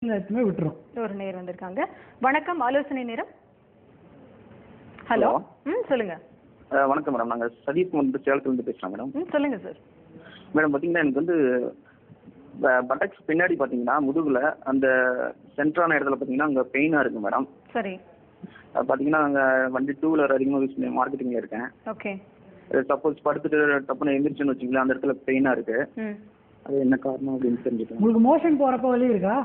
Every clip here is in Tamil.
பொசிஷன்ல எடுத்துமே விட்டுரும். ஒரு நேரம் வந்திருக்காங்க. வணக்கம், ஆலோசனை நேரம். ஹலோ, சொல்லுங்க. வணக்கம் மேடம், நாங்கள் சதீஷ் வந்து சேலத்துலேருந்து பேசுகிறோம் மேடம். சொல்லுங்க சார். மேடம் பார்த்தீங்கன்னா எனக்கு வந்து பட்டக்ஸ் பின்னாடி பார்த்தீங்கன்னா முதுகில் அந்த சென்டரான இடத்துல பார்த்தீங்கன்னா அங்கே பெயினாக இருக்குது மேடம். சரி. பார்த்தீங்கன்னா நாங்கள் வண்டி 2 வீலர் அதிகமாக யூஸ் பண்ணி மார்க்கெட்டிங்கில் இருக்கேன். ஓகே. சப்போஸ் படுத்துட்டு டப்புன்னு எந்திரிச்சுன்னு வச்சுங்களேன், அந்த இடத்துல பெயினாக இருக்குது. அது என்ன காரணம் அப்படின்னு தெரிஞ்சுக்கலாம். உங்களுக்கு மோஷன் போகிறப்ப வலி இருக்கா?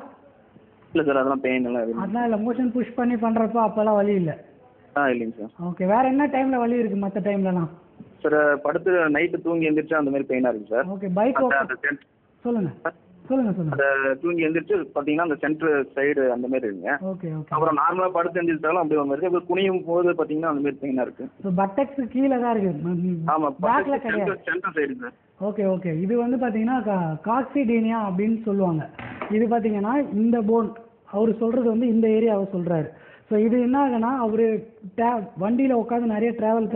இல்லை சார், அதெல்லாம் பெயின் எல்லாம் இல்லை. அதெல்லாம் இல்லை, மோஷன் புஷ் பண்ணி பண்ணுறப்போ அப்போல்லாம் வலி இல்லை? இல்லைங்க சார். ஓகே. வேறு என்ன டைமில் வலி இருக்குது மற்ற டைம்லலாம்? சார் படுத்து நைட்டு தூங்கி எந்திரிச்சா அந்த மாதிரி பெயினாக இருக்குது சார். ஓகே. பைக் சொல்லுங்கள் சொல்லுங்கள். அந்த தூங்கி எந்திரிச்சு பார்த்தீங்கன்னா அந்த சென்டர் சைடு அந்த மாதிரி இருக்குங்க. Okay okay. அப்புறம் நார்மலாக படுத்து எந்திரிச்சாலும் அப்படி ஒரு மாதிரி அப்புறம் குனியும் போது பார்த்தீங்கன்னா அந்த மாதிரி பெயினாக இருக்குது. ஸோ பட்டக்ஸ் கீழே தான் இருக்குது. ஆமாம், பேக்கில் கிடையாது. Centre side sir. Okay okay. இது வந்து பார்த்தீங்கன்னா காக்சிடீனியா அப்படின்னு சொல்லுவாங்க. இது பார்த்தீங்கன்னா இந்த போன் அவர் சொல்கிறது வந்து இந்த ஏரியாவை சொல்கிறாரு. ஸோ இது என்ன ஆகுனா அவர் வண்டியில் உட்காந்து நிறைய ட்ராவல்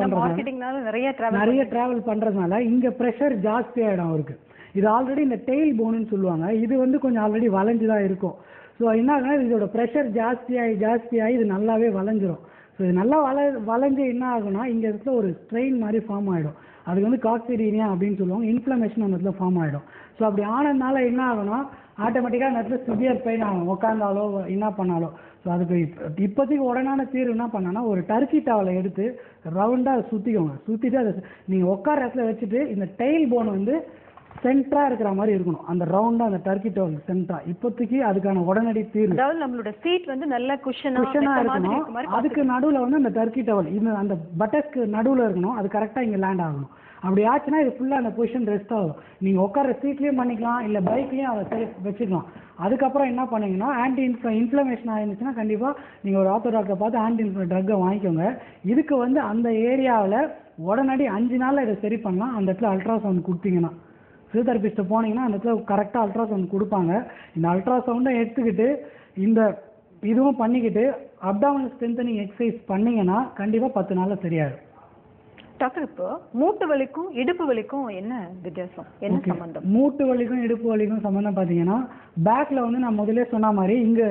பண்ணுறதுனால இங்கே ப்ரெஷர் ஜாஸ்தி ஆகிடும் அவருக்கு. இது ஆல்ரெடி இந்த டெயில் போனுன்னு சொல்லுவாங்க. இது வந்து கொஞ்சம் ஆல்ரெடி வளைஞ்சு தான் இருக்கும். ஸோ என்ன ஆகுனா இதோட ப்ரெஷர் ஜாஸ்தியாகி இது நல்லாவே வளைஞ்சிரும். ஸோ இது நல்லா வளைஞ்சு என்ன ஆகுனா இங்கே இடத்துல ஒரு ஸ்ட்ரெயின் மாதிரி ஃபார்ம் ஆகிடும். அதுக்கு வந்து காக்சிடீனியா அப்படின்னு சொல்லுவாங்க. இன்ஃப்ளமேஷன் அந்த இடத்துல ஃபார்ம் ஆகிடும். ஸோ அப்படி ஆனதுனால என்ன ஆகுனா ஆட்டோமேட்டிக்காக அந்த இடத்துல சிவியர் பெயின் ஆகும், உட்காந்தாலோ என்ன பண்ணாலோ. ஸோ அதுக்கு இப்போதைக்கு உடனான தீர்வு என்ன பண்ணான்னா ஒரு டர்க்கி டவலை எடுத்து ரவுண்டாக சுற்றிட்டு அதை நீங்கள் உட்கார இடத்துல வச்சுட்டு இந்த டெயில் போன் வந்து சென்டராக இருக்கிற மாதிரி இருக்கணும். அந்த ரவுண்டாக அந்த டர்க்கி டவல் சென்டரா இப்போதைக்கு அதுக்கான உடனடி தீர்வு. அதாவது நம்மளோட சீட் வந்து நல்ல குஷனா இருக்கணும். அதுக்கு நடுவில் வந்து அந்த டர்க்கி டவல் இந்த அந்த பட்டஸ்க்கு நடுவில் இருக்கணும். அது கரெக்டாக இங்கே லேண்ட் ஆகணும். அப்படி ஆச்சுன்னா இது ஃபுல்லாக அந்த பொசிஷன் ரெஸ்ட் ஆகும். நீங்கள் உட்கார சீட்லேயும் பண்ணிக்கலாம், இல்லை பைக்லேயும் அதை சரி வச்சுக்கலாம். அதுக்கப்புறம் என்ன பண்ணீங்கன்னா இன்ஃப்ளமேஷன் ஆயிருந்துச்சுன்னா கண்டிப்பாக நீங்கள் ஒரு ஆர்த்தோ டாக்டரை பார்த்து ஆன்டி இன்ஃப்ளமேஷன் ட்ரக்கை வாங்கிக்கோங்க. இதுக்கு வந்து அந்த ஏரியாவில் உடனடி 5 நாளில் இதை சரி பண்ணலாம். அந்த இடத்துல அல்ட்ராசவுண்ட் கொடுத்தீங்கன்னா ஃபிசியோதெரபிஸ்ட்டை போனீங்கன்னா அந்த இடத்துல கரெக்டாக அல்ட்ராசவுண்ட் கொடுப்பாங்க. இந்த அல்ட்ராசவுண்டை எடுத்துக்கிட்டு இந்த இதுவும் பண்ணிக்கிட்டு அப்டாமினல் ஸ்ட்ரென்தனிங் எக்ஸசைஸ் பண்ணிங்கன்னா கண்டிப்பாக 10 நாளில் சரியாயிடும். டாக்டர், இப்போ மூட்டு வலிக்கும் இடுப்பு வலிக்கும் என்ன வித்தியாசம், என்ன சம்பந்தம்? மூட்டு வலிக்கும் இடுப்பு வலிக்கும் சம்பந்தம் பார்த்தீங்கன்னா பேக்கில் வந்து நான் முதலே சொன்ன மாதிரி இங்கே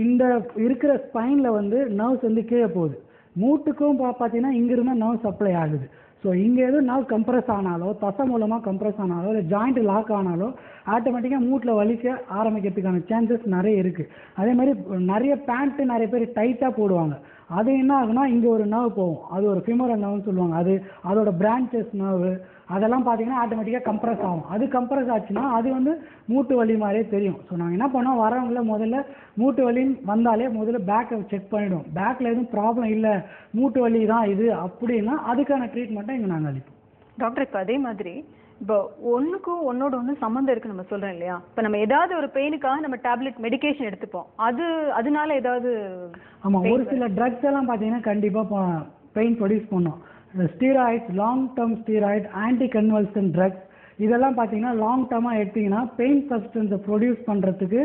இந்த இருக்கிற ஸ்பைனில் வந்து நர்வ்ஸ் வந்து கீழே போகுது. மூட்டுக்கும் பார்த்தீங்கன்னா இங்கிருந்தால் நர்வ் சப்ளை ஆகுது. ஸோ இங்கே எதுவும் நர்வ் கம்ப்ரெஸ் ஆனாலோ தசை மூலமாக கம்ப்ரெஸ் ஆனாலோ இல்லை ஜாயிண்ட் லாக் ஆனாலோ ஆட்டோமேட்டிக்காக மூட்டில் வலிக்க ஆரம்பிக்கிறதுக்கான சான்சஸ் நிறைய இருக்குது. அதே மாதிரி நிறைய பேண்ட்டு நிறைய பேர் டைட்டாக போடுவாங்க. அது என்ன ஆகுனா இங்கே ஒரு நர்வ் போகும், அது ஒரு ஃபிமரல் நர்வ்னு சொல்லுவாங்க. அதோட பிரான்ச்சஸ் நர்வு அதெல்லாம் பார்த்தீங்கன்னா ஆட்டோமேட்டிக்காக கம்ப்ரெஸ் ஆகும். அது கம்ப்ரெஸ் ஆச்சுன்னா அது வந்து மூட்டு வலி மாதிரியே தெரியும். ஸோ நாங்கள் என்ன பண்ணோம், வரவங்கள முதல்ல மூட்டு வலின்னு வந்தாலே முதல்ல பேக்கை செக் பண்ணிவிடுவோம். பேக்கில் எதுவும் ப்ராப்ளம் இல்லை, மூட்டு வலி தான் இது அப்படின்னா அதுக்கான ட்ரீட்மெண்ட்டை இங்கே நாங்கள் அளிப்போம். டாக்டர், இப்போ அதே மாதிரி இப்போ ஒன்றுக்கும் ஒன்று சம்மந்தம் இருக்குது நம்ம சொல்கிறோம் இல்லையா? இப்போ நம்ம ஏதாவது ஒரு பெயினுக்காக நம்ம டேப்லெட் மெடிக்கேஷன் எடுத்துப்போம், அதனால ஏதாவது? ஆமாம், ஒரு சில ட்ரக்ஸ் எல்லாம் பார்த்தீங்கன்னா கண்டிப்பாக பெயின் ப்ரொடியூஸ் பண்ணும். Steroids, long term steroid, anti convulsion drugs இதெல்லாம் பார்த்தீங்கன்னா லாங் டேர்மாக எடுத்திங்கன்னா பெயின் சப்ஸ்டன்ஸை ப்ரொடியூஸ் பண்ணுறதுக்கு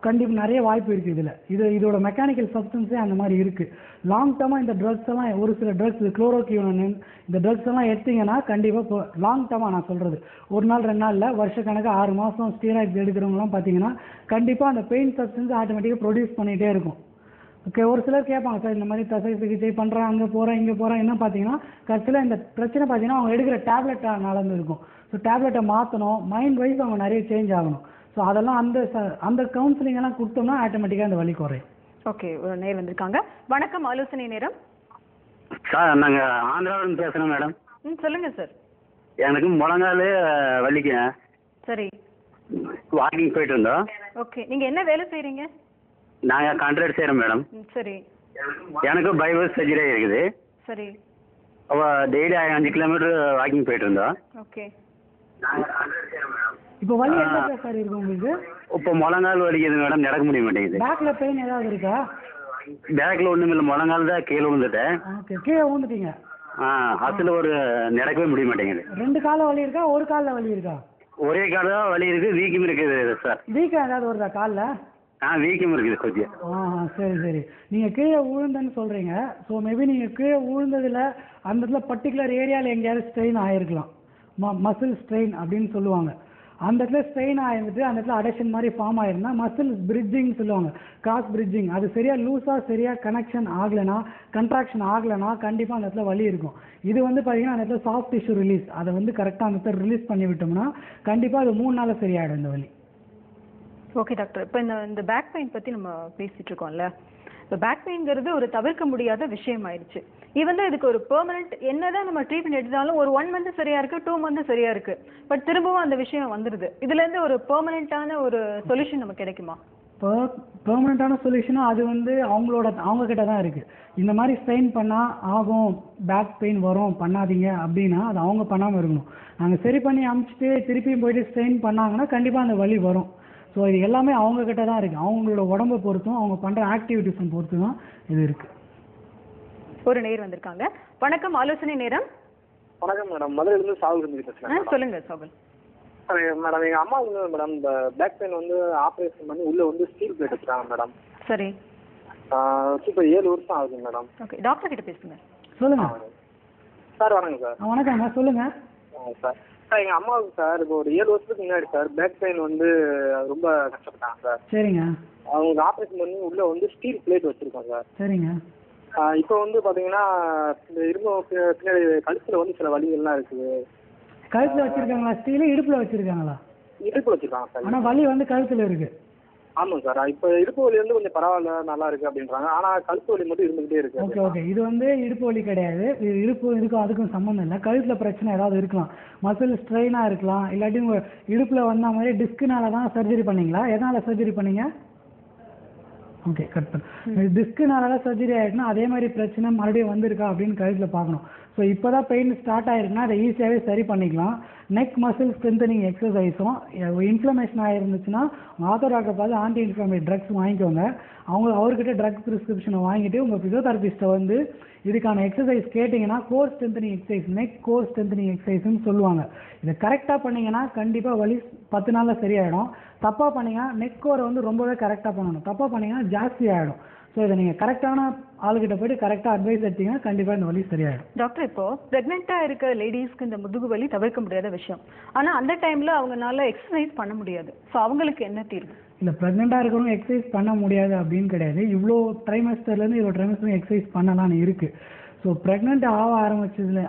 கண்டிப்பாக நிறைய வாய்ப்பு இருக்குது. இதோட மெக்கானிக்கல் சப்ஸ்டன்ஸே அந்த மாதிரி இருக்குது. லாங் டேர்மாக இந்த ட்ரக்ஸ் எல்லாம் ஒரு சில ட்ரக்ஸ் குளோரோக்யூனின் இந்த ட்ரக்ஸ் எல்லாம் எடுத்திங்கன்னா கண்டிப்பாக லாங் டேர்மாக நான் சொல்கிறது 1 நாள் 2 நாளில் வருஷக்கணக்காக 6 மாதம் ஸ்டீராய்ட்ஸ் எடுக்கிறவங்களாம் பார்த்தீங்கன்னா கண்டிப்பாக அந்த பெயின் சப்ஸ்டன்ஸ் ஆட்டோமேட்டிக்காக ப்ரொடியூஸ் பண்ணிகிட்டே இருக்கும். ஓகே. ஒரு சிலர் கேட்பாங்க, சார் இந்த மாதிரி தசை சிகிச்சை பண்ணுறேன், அங்கே போகிறேன் இங்கே போகிறேன், என்ன பார்த்தீங்கன்னா கடைசியில் இந்த பிரச்சனை பார்த்தீங்கன்னா அவங்க எடுக்கிற டேப்லெட்டாக நடந்துருக்கும். ஸோ டேப்லெட்டை மாற்றணும், மைண்ட் வைஸ் அவங்க நிறைய சேஞ்ச் ஆகணும். ஸோ அதெல்லாம் அந்த கவுன்சிலிங் எல்லாம் கொடுத்தோம்னா ஆட்டோமேட்டிக்காக அந்த வலி குறையும். ஓகே. ஒரு நேரம் வந்திருக்காங்க. வணக்கம், ஆலோசனை நேரம். சார், நாங்கள் ஆந்திராவிலேருந்து பேசுகிறோம் மேடம். சொல்லுங்கள் சார். எனக்கு முழங்கால் வலிக்குங்க. சரி. வாக்கிங் போயிட்டு இருந்தோம். ஓகே. நீங்கள் என்ன வேலை செய்கிறீங்க? நாங்கள் கான்ட்ராக்ட் செய்கிறோம் மேடம். சரி. எனக்கு பைபாஸ் சர்ஜரி இருக்குது. சரி. அப்போ டெய்லி 5 கிலோமீட்டர் வாக்கிங் போயிட்டு இருந்தோம். ஓகே. இப்போ வலி என்ன சார் இருக்கு உங்களுக்கு? இப்போ முழங்கால் வலிக்குது மேடம், நடக்க முடிய மாட்டேங்குது. பேக்ல பெயின் ஏதாவது இருக்கா? பேக்ல ஒன்றும் இல்லை, முழங்கால் தான் கீழே விழுந்துட்டேன். ஓகே. கீழே விழுந்துட்டீங்க? அதில் ஒரு நடக்கவே முடிய மாட்டேங்குது. 2 காலில் வலி இருக்கா, ஒரு காலில் வலி இருக்கா? ஒரே கால் தான் வலி இருக்குது, வீக்கம் இருக்குது சார். வீக்கம் ஏதாவது வருதா காலில்? வீக்கம் இருக்குது கொஞ்சம். சரி சரி. நீங்கள் கீழே விழுந்தேன்னு சொல்கிறீங்க. ஸோ மேபி நீங்கள் கீழே விழுந்ததில் அந்த இடத்துல பர்டிகுலர் ஏரியாவில் எங்கேயாவது ஸ்ட்ரெயின் ஆகிருக்கலாம். மசில் ஸ்ட்ரெயின் அப்படின்னு சொல்லுவாங்க. அந்த இடத்துல ஸ்ட்ரெயின் ஆயிருந்துட்டு அந்த இடத்துல அடெக்ஷன் மாதிரி ஃபார்ம் ஆயிருந்தா மசில் பிரிட்ஜிங் சொல்லுவாங்க, கிராஸ் பிரிட்ஜிங். அது சரியாக லூஸாக சரியாக கனெக்ஷன் ஆகலைன்னா, கன்ட்ராக்ஷன் ஆகலைன்னா கண்டிப்பாக அந்த இடத்துல வலி இருக்கும். இது வந்து பார்த்தீங்கன்னா அந்த இடத்துல சாஃப்ட் டிஷ்யூ ரிலீஸ், அதை வந்து கரெக்டாக அந்த இடத்துல ரிலீஸ் பண்ணி விட்டோம்னா கண்டிப்பாக அது 3 நாளில் சரியாயிடும் இந்த வலி. ஓகே டாக்டர், இப்போ இந்த பேக் பெயின் பற்றி நம்ம பேசிட்டு இருக்கோம்ல, இப்போ பேக் பெயின்ங்கிறது ஒரு தவிர்க்க முடியாத விஷயம் ஆயிடுச்சு. இது இதுக்கு ஒரு பெர்மனன்ட் என்னதான் நம்ம ட்ரீட்மெண்ட் எடுத்தாலும் ஒரு 1 மந்த் சரியா இருக்கு, 2 மந்த் சரியா இருக்கு, பட் திரும்பவும் அந்த விஷயம் வந்துடுது. இதுல இருந்து ஒரு பெர்மனன்ட்டான ஒரு சொல்யூஷன் நமக்கு கிடைக்குமா? பெர்மனண்ட்டான சொல்யூஷனும் அது வந்து அவங்க கிட்ட தான் இருக்கு. இந்த மாதிரி ஸ்ட்ரெயின் பண்ணால் ஆகும், பேக் பெயின் வரும், பண்ணாதீங்க அப்படின்னா அது அவங்க பண்ணாமல் இருக்கணும். நாங்கள் சரி பண்ணி அமுச்சிட்டு திருப்பியும் போயிட்டு ஸ்ட்ரெயின் பண்ணாங்கன்னா கண்டிப்பாக அந்த வலி வரும். ஸோ இது எல்லாமே அவங்க கிட்ட தான் இருக்குது. அவங்களோட உடம்பை பொறுத்தும் அவங்க பண்ணுற ஆக்டிவிட்டிஸை பொறுத்து தான் இது இருக்குது. ஒரு நேர் வந்திருக்காங்க. வணக்கம், ஆலோசனை நேரம். வணக்கம் மேடம், மதுரையிலிருந்து சாகுல் பேசுகிறேன். சொல்லுங்க சாகுல். மேடம் எங்கள் அம்மா வந்து மேடம் இந்த பேக் பெயின் வந்து ஆப்ரேஷன் பண்ணி உள்ளே வந்து ஸ்டீல் பிளேட் வச்சுருக்காங்க மேடம். சரி. இப்போ 7 வருஷம் ஆகுது மேடம். ஓகே, டாக்டர் கிட்ட பேசுங்க. சொல்லுங்க சார். வணக்கம் சார். வணக்கங்க, சொல்லுங்க சார். சார் எங்கள் அம்மாவுக்கு சார் இப்போ ஒரு 7 வருஷத்துக்கு முன்னாடி சார் பேக் பெயின் வந்து ரொம்ப கஷ்டப்பட்டாங்க சார். சரிங்க. அவங்க ஆப்ரேஷன் பண்ணி உள்ளே வந்து ஸ்டீல் பிளேட் வச்சுருக்கோம் சார். சரிங்க. இப்போ வந்து பார்த்தீங்கன்னா இந்த பின்னாடி கழுத்தில் வந்து சில வலிகள்லாம் இருக்குது. கழுத்தில் வச்சுருக்காங்களா ஸ்டீல்? இடுப்பில் வச்சுருக்காங்களா? இடுப்பு வச்சுருக்காங்க சார். ஆனால் வலி வந்து கழுத்தில் இருக்குது. ஆமாம் சார். இப்போ இடுப்பு வலி வந்து கொஞ்சம் பரவாயில்ல, நல்லா இருக்குது அப்படின்றாங்க. ஆனால் கழுத்து வலி மட்டும் இருந்துகிட்டே இருக்குது. ஓகே ஓகே, இது வந்து இடுப்பு வலி கிடையாது. இது இதுக்கும் அதுக்கும் சம்மந்தம் இல்லை. கழுத்தில் பிரச்சனை ஏதாவது இருக்கலாம், மசில் ஸ்ட்ரெயினாக இருக்கலாம், இல்லாட்டி உங்கள் இடுப்பில் வந்த மாதிரி டிஸ்க்குனால தான் சர்ஜரி பண்ணீங்களா? எதனால் சர்ஜரி பண்ணீங்க? ஓகே, கட் பண்ணு. டிஸ்க்குனால தான் சர்ஜரி ஆகிடுச்சுன்னா அதே மாதிரி பிரச்சனை மறுபடியும் வந்திருக்கா அப்படின்னு கழுத்தில் பார்க்கணும். ஸோ இப்போ தான் பெயின் ஸ்டார்ட் ஆகிருக்குன்னா அதை ஈஸியாகவே சரி பண்ணிக்கலாம். நெக் மசில் ஸ்ட்ரென்தனிங் எக்ஸசைஸும், இன்ஃப்ளமேஷன் ஆகிருந்துச்சுன்னா ஆத்தோ டாக்டர் பார்த்து ஆன்டி இன்ஃப்ளமேட்டரி ட்ரக்ஸ் வாங்கிக்கோங்க. அவர்கிட்ட ட்ரக் ப்ரிஸ்கிரிப்ஷனை வாங்கிட்டு உங்கள் ஃபிசியோதெரபிஸ்ட்டை வந்து இதுக்கான எக்ஸசைஸ் கேட்டிங்கன்னா core strengthening exercise, neck core strengthening எக்ஸசைஸ்ன்னு சொல்லுவாங்க. இதை கரெக்டாக பண்ணிங்கன்னா கண்டிப்பாக வலி 10 நாளில் சரியாயிடும். தப்பாக பண்ணிங்கன்னா நெக் கோரை வந்து ரொம்பவே கரெக்டாக பண்ணணும், தப்பாக பண்ணிங்கன்னா ஜாஸ்தி ஆகிடும். ஸோ இதை நீங்கள் கரெக்டான ஆளுகிட்ட போய்ட்டு கரெக்டாக அட்வைஸ் எடுத்தீங்கன்னா கண்டிப்பாக இந்த வலி சரியாயிடும். டாக்டர், இப்போ ப்ரெக்னெண்ட்டாக இருக்க லேடிஸ்க்கு இந்த முதுகு வலி தவிர்க்க முடியாத விஷயம், ஆனால் அந்த டைமில் அவங்களால எக்ஸசைஸ் பண்ண முடியாது. ஸோ அவங்களுக்கு என்ன தீர்வு? இல்லை, ப்ரெக்னெண்ட்டாக இருக்கிறவங்க எக்ஸசைஸ் பண்ண முடியாது அப்படின்னு கிடையாது. இவ்வளோ ட்ரைமஸ்டர்லேருந்து இவ்வளோ ட்ரைமஸ்டர் எக்ஸசைஸ் பண்ணலான்னு இருக்குது. ஸோ ப்ரெக்னென்ட் ஆக ஆரம்பிச்சதுல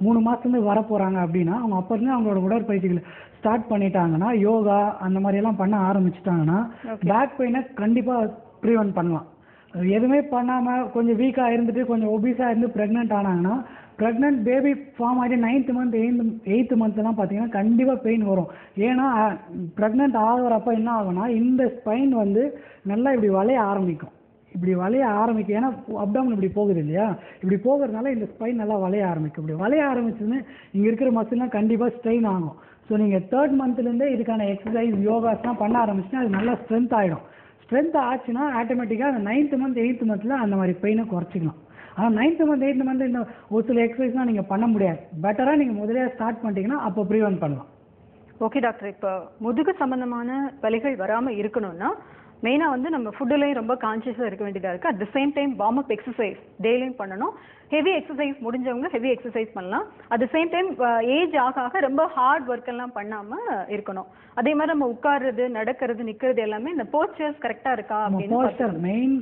3 மாதத்துலேருந்து வர போகிறாங்க அப்படின்னா அவங்க அப்போருந்து அவங்களோட உடற்பயிற்சிகளை ஸ்டார்ட் பண்ணிட்டாங்கன்னா, யோகா அந்த மாதிரியெல்லாம் பண்ண ஆரம்பிச்சிட்டாங்கன்னா பேக் பெயினை கண்டிப்பாக ப்ரிவென்ட் பண்ணலாம். எதுவுமே பண்ணாமல் கொஞ்சம் வீக்காக இருந்துட்டு கொஞ்சம் ஒபீஸாக இருந்து ப்ரெக்னென்ட் ஆனாங்கன்னா, ப்ரெக்னென்ட் பேபி ஃபார்ம் ஆகிட்டு 9th மந்த் 8th மந்த்லாம் பார்த்தீங்கன்னா கண்டிப்பாக பெயின் வரும். ஏன்னா ப்ரெக்னென்ட் ஆகிறப்ப என்ன ஆகும்னா இந்த ஸ்பைன் வந்து நல்லா இப்படி வளைய ஆரம்பிக்கும். இப்படி வளைய ஆரம்பிக்கும், ஏன்னா அப்டாமன் இப்படி போகுது இல்லையா, இப்படி போகிறதுனால இந்த ஸ்பைன் நல்லா வளைய ஆரம்பிக்கும். இப்படி வளைய ஆரம்பிச்சுன்னு இங்கே இருக்கிற மசில்லாம் கண்டிப்பாக ஸ்ட்ரெயின் ஆகும். ஸோ நீங்கள் 3rd மந்த்லேருந்தே இதுக்கான எக்ஸசைஸ் யோகாஸ்லாம் பண்ண ஆரம்பிச்சுன்னா அது நல்லா ஸ்ட்ரென்த் ஆகிடும். ஸ்ட்ரென்த் ஆச்சுன்னா ஆட்டோமேட்டிக்காக அந்த 9th மந்த் 8th மந்தில் அந்த மாதிரி பெயினை குறைச்சிக்கலாம். ஆனால் 9th மந்த் 8th மந்த் இந்த ஒரு சில எக்ஸசைஸ்லாம் நீங்கள் பண்ண முடியாது. பெட்டராக நீங்கள் முதலே ஸ்டார்ட் பண்ணிட்டீங்கன்னா அப்போ ப்ரிவென்ட் பண்ணலாம். ஓகே டாக்டர், இப்போ முதுகு சம்பந்தமான வலிகள் வராமல் இருக்கணும்னா மெயினாக வந்து நம்ம ஃபுட்டுலேயும் ரொம்ப கான்சியஸாக இருக்க வேண்டியதாக இருக்குது. At the same time warm up exercise டெய்லியும் பண்ணணும். ஹெவி எக்ஸசைஸ் முடிஞ்சவங்க ஹெவி எக்ஸசைஸ் பண்ணலாம். At the same time age ஆக ஆக ரொம்ப ஹார்ட் ஒர்க் எல்லாம் பண்ணாமல் இருக்கணும். அதே மாதிரி நம்ம உட்கார்றது, நடக்கிறது, நிற்கிறது எல்லாமே இந்த போஸ்டர்ஸ் கரெக்டாக இருக்கா அப்படின்னு. போஸ்டர் மெயின்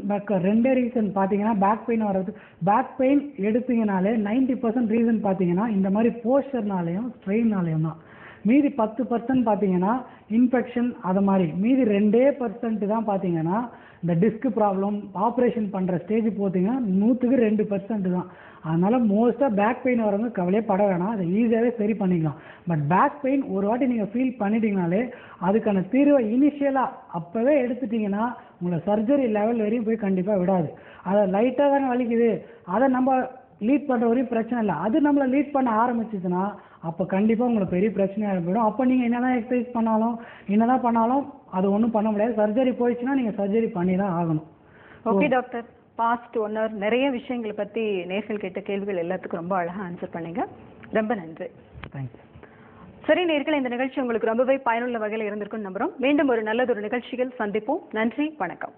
ரெண்டே ரீசன் பார்த்தீங்கன்னா பேக் பெயின் வர்றது. பேக் பெயின் எடுத்தீங்கனாலே 90% ரீசன் பார்த்தீங்கன்னா இந்த மாதிரி போஸ்டர்னாலையும் ஸ்ட்ரெயின்னாலையும் தான். மீதி 10% பார்த்தீங்கன்னா இன்ஃபெக்ஷன், அது மாதிரி மீதி 2% தான் பார்த்தீங்கன்னா இந்த டிஸ்க் ப்ராப்ளம். ஆப்ரேஷன் பண்ணுற ஸ்டேஜ் போட்டிங்கன்னா 100க்கு 2% தான். அதனால் மோஸ்ட்டாக பேக் பெயின் வரவங்க கவலையே பட வேணாம், அதை ஈஸியாகவே சரி பண்ணிக்கலாம். பட் பேக் பெயின் ஒரு வாட்டி நீங்கள் ஃபீல் பண்ணிட்டீங்கனாலே அதுக்கான தீர்வை இனிஷியலாக அப்போவே எடுத்துட்டிங்கன்னா உங்களை சர்ஜரி லெவல் வரையும் போய் கண்டிப்பாக விடாது. அதை லைட்டாக தானே வலிக்குது, அதை நம்ம லீட் பண்ணுற வரையும் பிரச்சனை இல்லை. அது நம்மளை லீட் பண்ண ஆரம்பிச்சிச்சுன்னா அப்போ கண்டிப்பாக உங்களுக்கு பெரிய பிரச்சனையாக போயிடும். அப்போ நீங்கள் என்னதான் எக்ஸசைஸ் பண்ணாலும் என்னதான் பண்ணாலும் அது ஒன்றும் பண்ண முடியாது. சர்ஜரி போயிடுச்சுன்னா நீங்கள் சர்ஜரி பண்ணி தான் ஆகணும். ஓகே டாக்டர், பாஸ்ட் 1 hour நிறைய விஷயங்களை பற்றி நேர்கள் கேட்ட கேள்விகள் எல்லாத்துக்கும் ரொம்ப அழகாக ஆன்சர் பண்ணீங்க. ரொம்ப நன்றி. தேங்க்யூ. சரி நேயர்களே, இந்த நிகழ்ச்சி உங்களுக்கு ரொம்பவே பயனுள்ள வகையில் இருந்திருக்கும்னு நம்புகிறோம். மீண்டும் ஒரு நல்லதொரு நிகழ்ச்சிகள் சந்திப்போம். நன்றி, வணக்கம்.